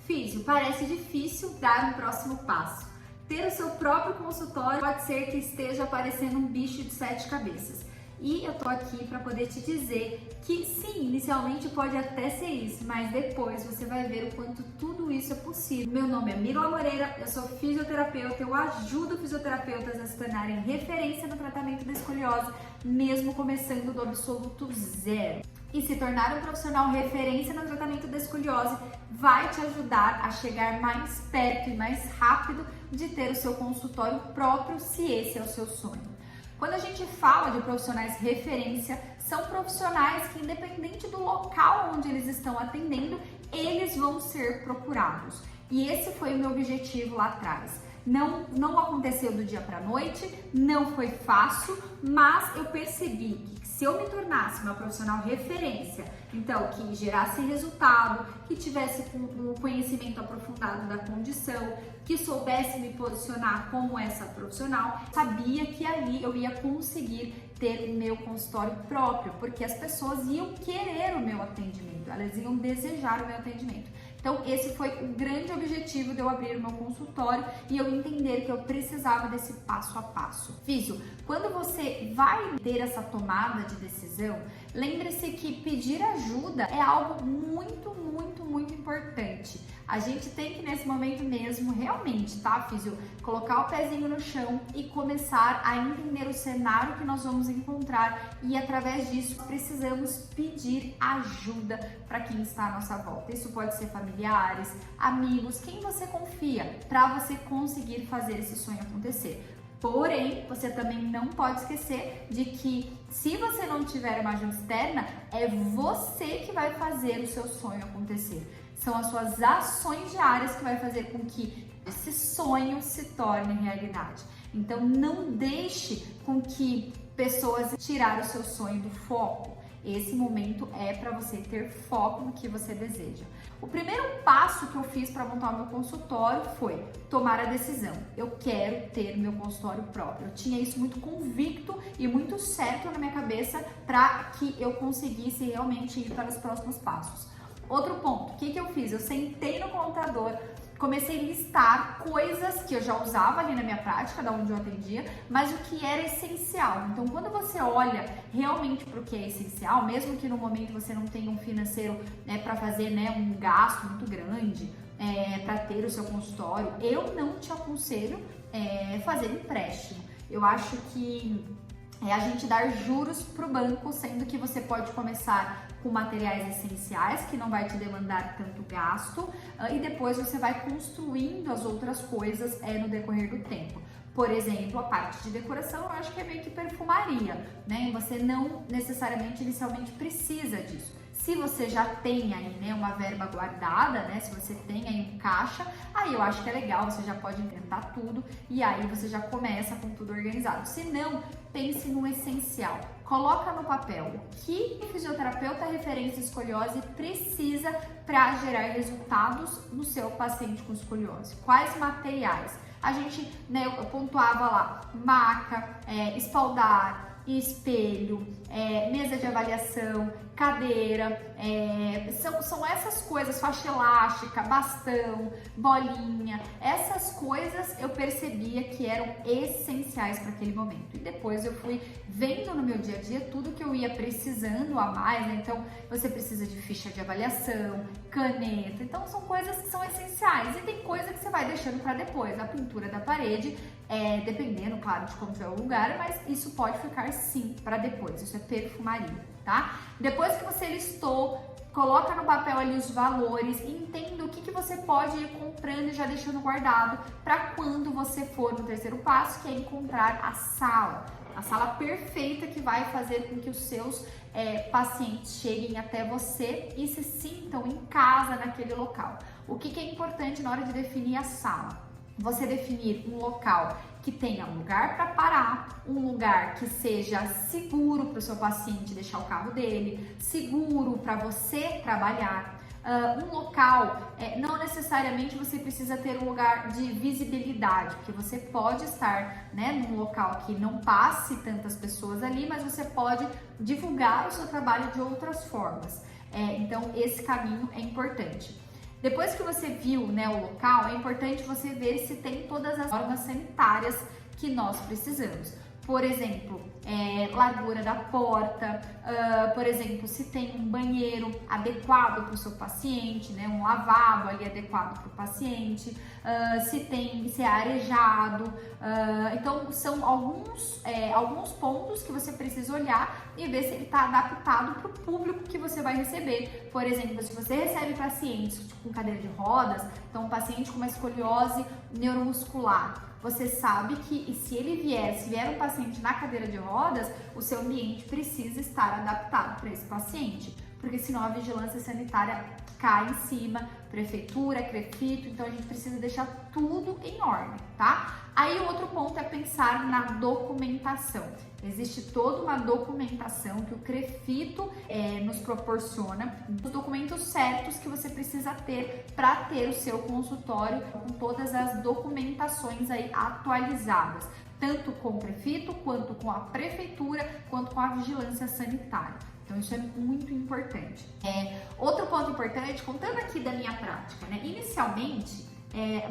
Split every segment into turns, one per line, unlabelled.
Físio, parece difícil dar o próximo passo. Ter o seu próprio consultório pode ser que esteja aparecendo um bicho de 7 cabeças. E eu tô aqui para poder te dizer que sim, inicialmente pode até ser isso, mas depois você vai ver o quanto tudo isso é possível. Meu nome é Mila Moreira, eu sou fisioterapeuta, eu ajudo fisioterapeutas a se tornarem referência no tratamento da escoliose, mesmo começando do absoluto zero. E se tornar um profissional referência no tratamento da escoliose vai te ajudar a chegar mais perto e mais rápido de ter o seu consultório próprio, se esse é o seu sonho. Quando a gente fala de profissionais referência, são profissionais que, independente do local onde eles estão atendendo, eles vão ser procurados. E esse foi o meu objetivo lá atrás. Não aconteceu do dia para a noite, não foi fácil, mas eu percebi que se eu me tornasse uma profissional referência, então que gerasse resultado, que tivesse um conhecimento aprofundado da condição, que soubesse me posicionar como essa profissional, sabia que ali eu ia conseguir ter o meu consultório próprio, porque as pessoas iam querer o meu atendimento, elas iam desejar o meu atendimento. Então, esse foi o grande objetivo de eu abrir o meu consultório e eu entender que eu precisava desse passo a passo. Físio, quando você vai ter essa tomada de decisão, lembre-se que pedir ajuda é algo muito importante. A gente tem que, nesse momento mesmo, realmente, tá, Físio, colocar o pezinho no chão e começar a entender o cenário que nós vamos encontrar e, através disso, precisamos pedir ajuda para quem está à nossa volta. Isso pode ser familiares, amigos, quem você confia, para você conseguir fazer esse sonho acontecer. Porém, você também não pode esquecer de que se você não tiver uma ajuda externa, é você que vai fazer o seu sonho acontecer. São as suas ações diárias que vai fazer com que esse sonho se torne realidade. Então, não deixe com que pessoas tirem o seu sonho do foco. Esse momento é para você ter foco no que você deseja. O primeiro passo que eu fiz para montar o meu consultório foi tomar a decisão. Eu quero ter meu consultório próprio. Eu tinha isso muito convicto e muito certo na minha cabeça para que eu conseguisse realmente ir para os próximos passos. Outro ponto, o que eu fiz? Eu sentei no computador, comecei a listar coisas que eu já usava ali na minha prática, da onde eu atendia, mas o que era essencial. Então, quando você olha realmente para o que é essencial, mesmo que no momento você não tenha um financeiro para fazer um gasto muito grande, para ter o seu consultório, eu não te aconselho fazer empréstimo. Eu acho que é a gente dar juros para o banco, sendo que você pode começar com materiais essenciais, que não vai te demandar tanto gasto, e depois você vai construindo as outras coisas no decorrer do tempo. Por exemplo, a parte de decoração, eu acho que é meio que perfumaria, né? Você não necessariamente inicialmente precisa disso. Se você já tem aí, uma verba guardada, se você tem aí um caixa, aí eu acho que é legal, você já pode inventar tudo e aí você já começa com tudo organizado. Se não, pense no essencial. Coloca no papel o que o fisioterapeuta referência escoliose precisa para gerar resultados no seu paciente com escoliose. Quais materiais? A gente, eu pontuava lá, maca, espaldar, espelho, mesa de avaliação, cadeira, são essas coisas, faixa elástica, bastão, bolinha, essas coisas eu percebia que eram essenciais para aquele momento. E depois eu fui vendo no meu dia a dia tudo que eu ia precisando a mais, Então você precisa de ficha de avaliação, caneta, então são coisas que são essenciais. E tem coisa que você vai deixando para depois, a pintura da parede, dependendo, claro, de como é o lugar, mas isso pode ficar sim para depois, isso é perfumaria, tá? Depois que você listou, coloca no papel ali os valores e entenda o que você pode ir comprando e já deixando guardado para quando você for no terceiro passo, que é encontrar a sala perfeita que vai fazer com que os seus pacientes cheguem até você e se sintam em casa naquele local. O que é importante na hora de definir a sala? Você definir um local que tenha um lugar para parar, um lugar que seja seguro para o seu paciente deixar o carro dele, seguro para você trabalhar, um local, não necessariamente você precisa ter um lugar de visibilidade, porque você pode estar num local que não passe tantas pessoas ali, mas você pode divulgar o seu trabalho de outras formas. Então esse caminho é importante. Depois que você viu, né, o local, é importante você ver se tem todas as normas sanitárias que nós precisamos. Por exemplo, largura da porta, por exemplo, se tem um banheiro adequado para o seu paciente, né, um lavabo ali adequado para o paciente, se é arejado. Então, são alguns pontos que você precisa olhar e ver se ele está adaptado para o público que você vai receber. Por exemplo, se você recebe pacientes com cadeira de rodas, então um paciente com uma escoliose neuromuscular, você sabe que se vier um paciente na cadeira de rodas, o seu ambiente precisa estar adaptado para esse paciente, porque senão a vigilância sanitária cai em cima, prefeitura, CREFITO, então a gente precisa deixar tudo em ordem, tá? Aí o outro ponto é pensar na documentação. Existe toda uma documentação que o CREFITO nos proporciona, os documentos certos que você precisa ter para ter o seu consultório com todas as documentações aí atualizadas, tanto com o CREFITO, quanto com a prefeitura, quanto com a vigilância sanitária. Então isso é muito importante. Outro ponto importante, contando aqui da minha prática, né? Inicialmente,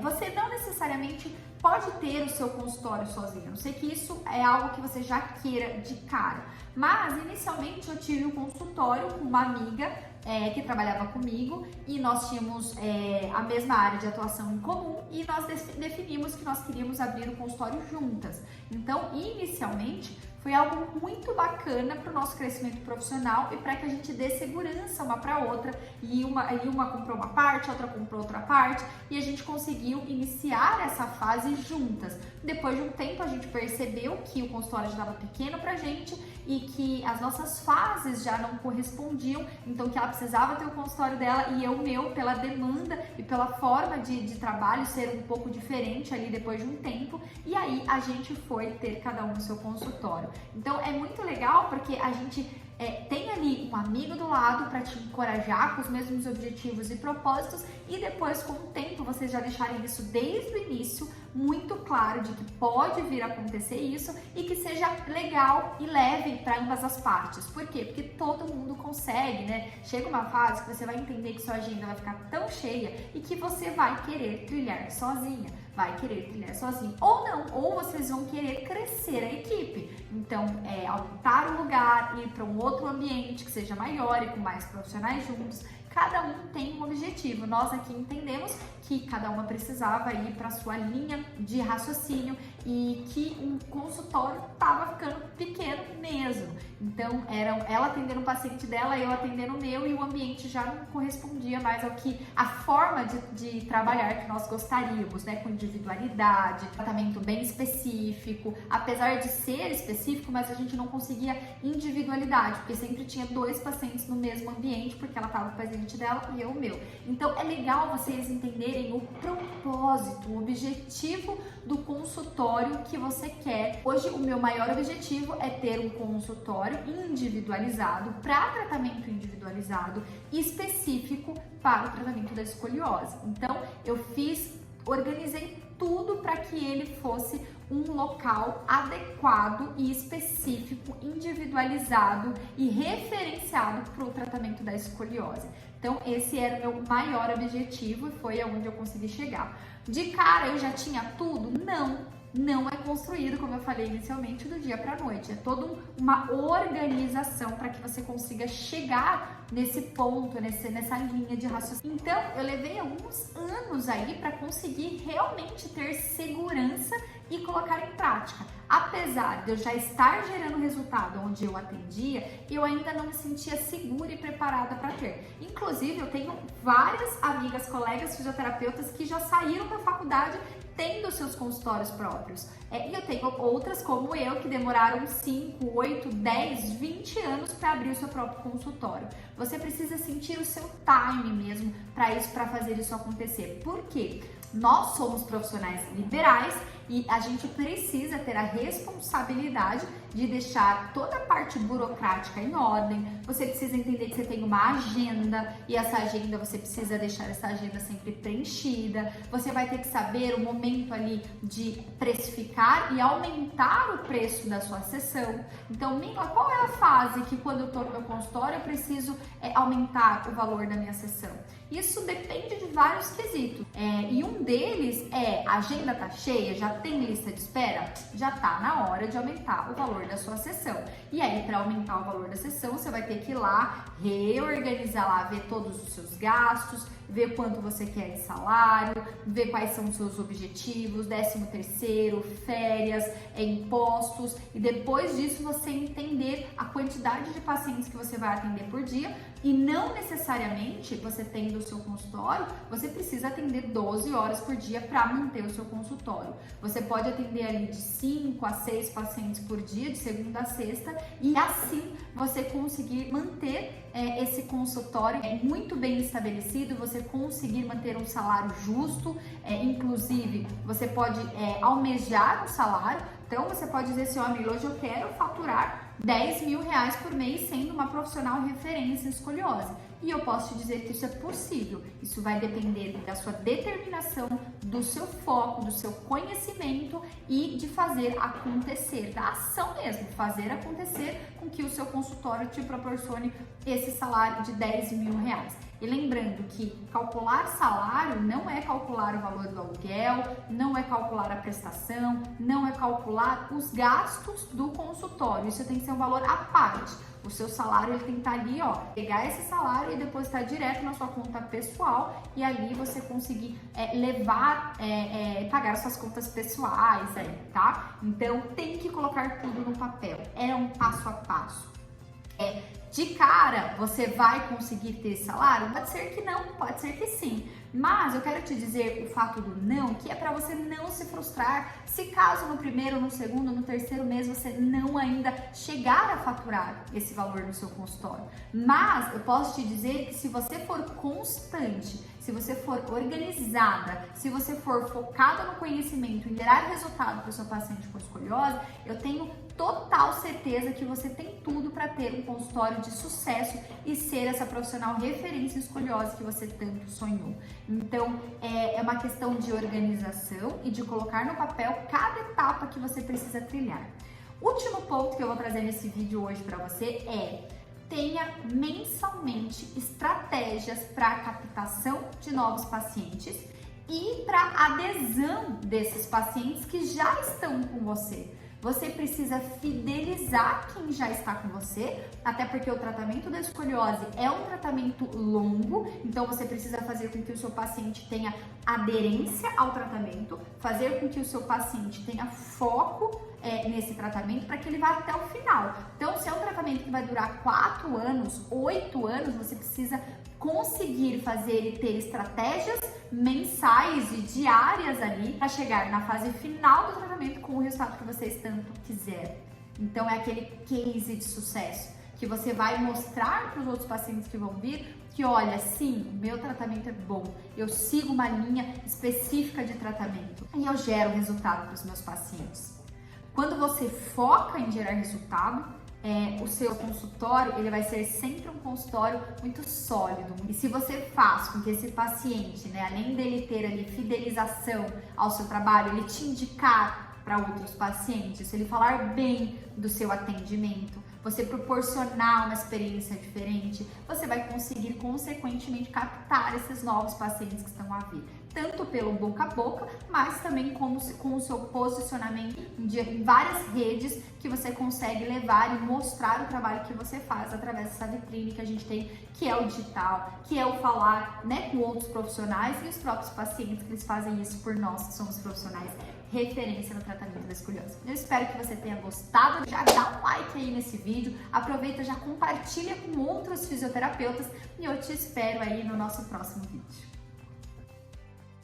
você não necessariamente pode ter o seu consultório sozinho. Eu sei que isso é algo que você já queira de cara, mas inicialmente eu tive um consultório com uma amiga que trabalhava comigo e nós tínhamos a mesma área de atuação em comum e nós definimos que nós queríamos abrir o consultório juntas. Então, inicialmente, foi algo muito bacana para o nosso crescimento profissional e para que a gente dê segurança uma para outra. E uma comprou uma parte, a outra comprou outra parte e a gente conseguiu iniciar essa fase juntas. Depois de um tempo a gente percebeu que o consultório já estava pequeno para a gente e que as nossas fases já não correspondiam, então que ela precisava ter o consultório dela e eu o meu, pela demanda e pela forma de trabalho ser um pouco diferente ali depois de um tempo, e aí a gente foi ter cada um no seu consultório. Então é muito legal porque a gente tem ali um amigo do lado para te encorajar com os mesmos objetivos e propósitos, e depois com o tempo vocês já deixarem isso desde o início muito claro de que pode vir a acontecer isso e que seja legal e leve para ambas as partes. Por quê? Porque todo mundo consegue, né? Chega uma fase que você vai entender que sua agenda vai ficar tão cheia e que você vai querer trilhar sozinha. Ou não, ou vocês vão querer crescer a equipe. Então, aumentar o lugar, ir para um outro ambiente que seja maior e com mais profissionais juntos. Cada um tem um objetivo. Nós aqui entendemos que cada uma precisava ir para a sua linha de raciocínio e que um consultório estava ficando pequeno mesmo. Então, era ela atendendo o paciente dela, eu atendendo o meu, e o ambiente já não correspondia mais ao que a forma de trabalhar que nós gostaríamos, né? Com individualidade, tratamento bem específico, apesar de ser específico, mas a gente não conseguia individualidade, porque sempre tinha 2 pacientes no mesmo ambiente, porque ela estava com o paciente dela e eu o meu. Então, é legal vocês entenderem o propósito, o objetivo do consultório que você quer. Hoje, o meu maior objetivo é ter um consultório individualizado, para tratamento individualizado e específico para o tratamento da escoliose. Então, organizei tudo para que ele fosse um local adequado e específico, individualizado e referenciado para o tratamento da escoliose. Então, esse era o meu maior objetivo e foi aonde eu consegui chegar. De cara, eu já tinha tudo? Não é construído, como eu falei inicialmente, do dia para a noite. É toda uma organização para que você consiga chegar nesse ponto, nessa linha de raciocínio. Então, eu levei alguns anos aí para conseguir realmente ter segurança e colocar em prática. Apesar de eu já estar gerando resultado onde eu atendia, eu ainda não me sentia segura e preparada para ter. Inclusive, eu tenho várias amigas, colegas fisioterapeutas que já saíram da faculdade tendo seus consultórios próprios. E eu tenho outras como eu que demoraram 5, 8, 10, 20 anos para abrir o seu próprio consultório. Você precisa sentir o seu time mesmo para fazer isso acontecer. Por quê? Nós somos profissionais liberais e a gente precisa ter a responsabilidade de deixar toda a parte burocrática em ordem. Você precisa entender que você tem uma agenda e essa agenda, você precisa deixar essa agenda sempre preenchida. Você vai ter que saber o momento ali de precificar e aumentar o preço da sua sessão. Então, Mila, qual é a fase que quando eu estou no meu consultório eu preciso aumentar o valor da minha sessão? Isso depende de vários quesitos. E um deles é: a agenda tá cheia, já tem lista de espera? Já tá na hora de aumentar o valor da sua sessão. E aí, para aumentar o valor da sessão, você vai ter que ir lá, reorganizar lá, ver todos os seus gastos, ver quanto você quer de salário, ver quais são os seus objetivos, 13º, férias, impostos, e depois disso você entender a quantidade de pacientes que você vai atender por dia. E não necessariamente você tendo o seu consultório, você precisa atender 12 horas por dia para manter o seu consultório. Você pode atender ali de 5 a 6 pacientes por dia, de segunda a sexta, e assim você conseguir manter esse consultório muito bem estabelecido, você conseguir manter um salário justo, inclusive você pode almejar um salário. Então você pode dizer assim: ó, Mila, hoje eu quero faturar 10 mil reais por mês sendo uma profissional referência em escoliose. E eu posso te dizer que isso é possível. Isso vai depender da sua determinação, do seu foco, do seu conhecimento e de fazer acontecer, da ação mesmo, fazer acontecer com que o seu consultório te proporcione esse salário de 10 mil reais. E lembrando que calcular salário não é calcular o valor do aluguel, não é calcular a prestação, não é calcular os gastos do consultório. Isso tem que ser um valor à parte. O seu salário ele tem que estar ali, ó, pegar esse salário e depositar direto na sua conta pessoal e ali você conseguir pagar suas contas pessoais aí, tá? Então tem que colocar tudo no papel. É um passo a passo. De cara, você vai conseguir ter esse salário? Pode ser que não, pode ser que sim. Mas eu quero te dizer o fato do não, que é para você não se frustrar se caso no primeiro, no segundo, no terceiro mês você não ainda chegar a faturar esse valor no seu consultório. Mas eu posso te dizer que se você for constante, se você for organizada, se você for focada no conhecimento, em gerar resultado para o seu paciente com escoliose, eu tenho total certeza que você tem tudo para ter um consultório de sucesso e ser essa profissional referência em escoliose que você tanto sonhou. Então, é uma questão de organização e de colocar no papel cada etapa que você precisa trilhar. Último ponto que eu vou trazer nesse vídeo hoje para você é: tenha mensalmente estratégias para captação de novos pacientes e para adesão desses pacientes que já estão com você. Você precisa fidelizar quem já está com você, até porque o tratamento da escoliose é um tratamento longo, então você precisa fazer com que o seu paciente tenha aderência ao tratamento, fazer com que o seu paciente tenha foco nesse tratamento para que ele vá até o final. Então, se é um tratamento que vai durar 4 anos, 8 anos, você precisa conseguir fazer e ter estratégias mensais e diárias ali para chegar na fase final do tratamento com o resultado que vocês tanto quiserem. Então, é aquele case de sucesso que você vai mostrar para os outros pacientes que vão vir que, olha, sim, o meu tratamento é bom, eu sigo uma linha específica de tratamento e eu gero resultado para os meus pacientes. Quando você foca em gerar resultado, o seu consultório ele vai ser sempre um consultório muito sólido. E se você faz com que esse paciente, além dele ter ali fidelização ao seu trabalho, ele te indicar para outros pacientes, ele falar bem do seu atendimento, você proporcionar uma experiência diferente, você vai conseguir consequentemente captar esses novos pacientes que estão a vir, tanto pelo boca a boca, mas também com o seu posicionamento em várias redes que você consegue levar e mostrar o trabalho que você faz através dessa vitrine que a gente tem, que é o digital, que é o falar com outros profissionais e os próprios pacientes, que eles fazem isso por nós, que somos profissionais referência no tratamento da escoliose. Eu espero que você tenha gostado. Já dá um like aí nesse vídeo, aproveita, já compartilha com outros fisioterapeutas e eu te espero aí no nosso próximo vídeo.